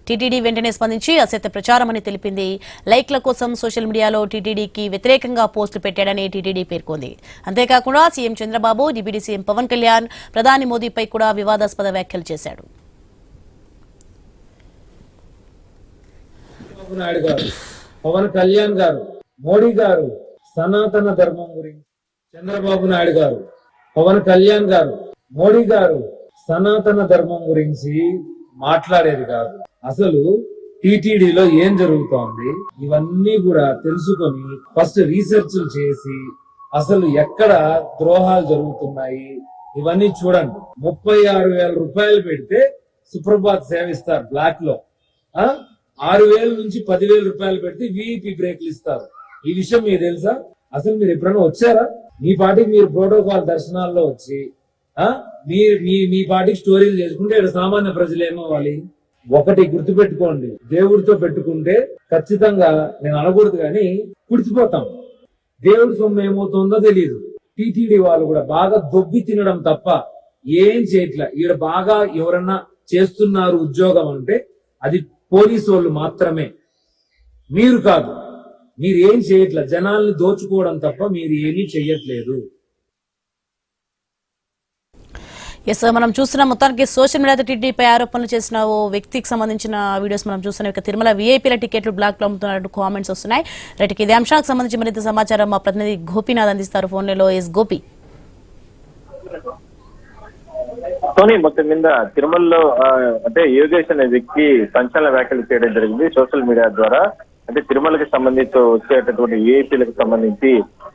TTD వెంటనే స్పందించి అసత్య ప్రచారమని తెలిపింది. లైక్ల కోసం సోషల్ మీడియాలో టీటీడీకి వ్యతిరేకంగా పోస్టులు పెట్టాడని టీటీడీ పేర్కొంది. అంతేకాకుండా CM Chandrababu, deputy CM Pawan Kalyan, ప్రధాని మోదీపై కూడా వివాదాస్పద వ్యాఖ్యలు చేశాడు. పవన్ కళ్యాణ్ గారు, మోడీ గారు సనాతన ధర్మం గురించి, చంద్రబాబు నాయుడు గారు, పవన్ కళ్యాణ్ గారు, మోడీ గారు సనాతన ధర్మం గురించి మాట్లాడేది కాదు. అసలు టీటీడీలో ఏం జరుగుతోంది ఇవన్నీ కూడా తెలుసుకొని ఫస్ట్ రీసెర్చ్ చేసి అసలు ఎక్కడ ద్రోహాలు జరుగుతున్నాయి ఇవన్నీ చూడండి. 36,000 రూపాయలు పెడితే సుప్రభాత్ సేవిస్తారు బ్లాక్ లో. 6,000 నుంచి 10,000 రూపాయలు పెడితే విఐపి బ్రేక్లు ఇస్తారు. ఈ విషయం మీకు తెలుసా? అసలు మీరు ఎప్పుడైనా వచ్చారా? మీ పార్టీకి మీరు ప్రోటోకాల్ దర్శనాల్లో వచ్చి మీ పార్టీకి స్టోరీలు చేసుకుంటే ఇక్కడ సామాన్య ప్రజలు ఏమవ్వాలి? ఒకటి గుర్తుపెట్టుకోండి, దేవుడితో పెట్టుకుంటే ఖచ్చితంగా నేను అనకూడదు కానీ పుడిచిపోతాం. దేవుడి సొమ్ము ఏమవుతుందో తెలియదు. టీటీడీ వాళ్ళు కూడా బాగా దొబ్బి తినడం తప్ప ఏం చేయట్లే. ఈడ బాగా ఎవరన్నా చేస్తున్నారు ఉద్యోగం అంటే అది పోలీసు వాళ్ళు మాత్రమే, మీరు కాదు. మీరు ఏం చేయట్లే, జనాల్ని దోచుకోవడం తప్ప మీరు ఏమీ చెయ్యట్లేదు. మనం చూస్తున్న మొత్తానికి సోషల్ మీడియాతో టీటీడీపై ఆరోపణలు చేసిన ఓ వ్యక్తికి సంబంధించిన వీడియోస్ మనం చూస్తున్నాం. ఇక తిరుమల వీఐపీల టికెట్లు బ్లాక్ లో అమ్ముతున్నట్టు కామెంట్స్ వస్తున్నాయి. రైట్, ఇదే అంశానికి సంబంధించి మరింత సమాచారం మా ప్రతినిధి గోపీనాథ్ అందిస్తారు ఫోన్లలో. ఎస్ గోపి. మొత్తం మీద తిరుమలలో అంటే యోగేష్ అనే వ్యక్తి సంచలన వ్యాఖ్యలు చేయడం జరిగింది సోషల్ మీడియా ద్వారా. అంటే తిరుమలకి సంబంధించి వచ్చేటటువంటి విఐపీలకు సంబంధించి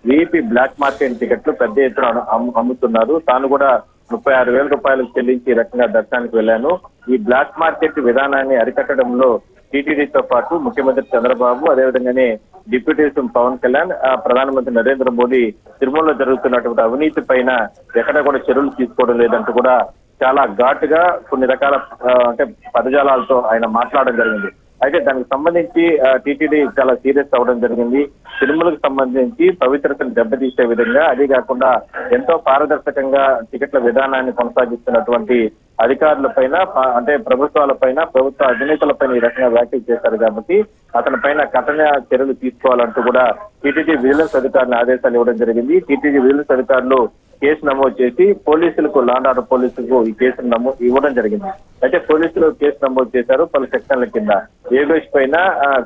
విఐపీ బ్లాక్ మార్కెట్ టికెట్లు పెద్ద ఎత్తున అమ్ముతున్నారు. తాను కూడా 36,000 రూపాయలు చెల్లించి రకంగా దర్శనానికి వెళ్లాను. ఈ బ్లాక్ మార్కెట్ విధానాన్ని అరికట్టడంలో టీటీడీతో పాటు ముఖ్యమంత్రి చంద్రబాబు, అదేవిధంగానే డిప్యూటీ సీఎం పవన్ కళ్యాణ్, ప్రధానమంత్రి నరేంద్ర మోదీ తిరుమలలో జరుగుతున్నటువంటి అవినీతి పైన ఎక్కడ కూడా చర్యలు తీసుకోవడం లేదంటూ కూడా చాలా ఘాటుగా కొన్ని రకాల అంటే పదజాలాలతో ఆయన మాట్లాడడం జరిగింది. అయితే దానికి సంబంధించి టీటీడీ చాలా సీరియస్ అవ్వడం జరిగింది. తిరుమలకు సంబంధించి పవిత్రతను దెబ్బతీసే విధంగా, అదే కాకుండా ఎంతో పారదర్శకంగా టికెట్ల విధానాన్ని కొనసాగిస్తున్నటువంటి అధికారుల పైన అంటే ప్రభుత్వాల పైన, ప్రభుత్వ అధినేతల పైన ఈ రకంగా వ్యాఖ్యలు చేశారు కాబట్టి అతని పైన కఠిన చర్యలు తీసుకోవాలంటూ కూడా టీటీడీ విజిలెన్స్ అధికారులు ఆదేశాలు ఇవ్వడం జరిగింది. టీటీడీ విజిలెన్స్ అధికారులు కేసు నమోదు చేసి పోలీసులకు, లాండ్ ఆర్డర్ పోలీసులకు ఈ కేసును ఇవ్వడం జరిగింది. అయితే పోలీసులు కేసు నమోదు చేశారు పలు సెక్షన్ల కింద. యోగేష్ పైన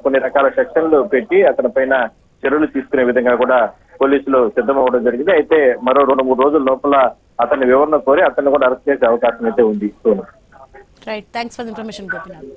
కొన్ని రకాల సెక్షన్లు పెట్టి అతని పైన చర్యలు తీసుకునే విధంగా కూడా పోలీసులు సిద్ధమవ్వడం జరిగింది. అయితే మరో 2-3 రోజుల లోపల అతన్ని వివరణ కోరి అతన్ని కూడా అరెస్ట్ చేసే అవకాశం అయితే ఉంది. Right, thanks for the information Gopinath.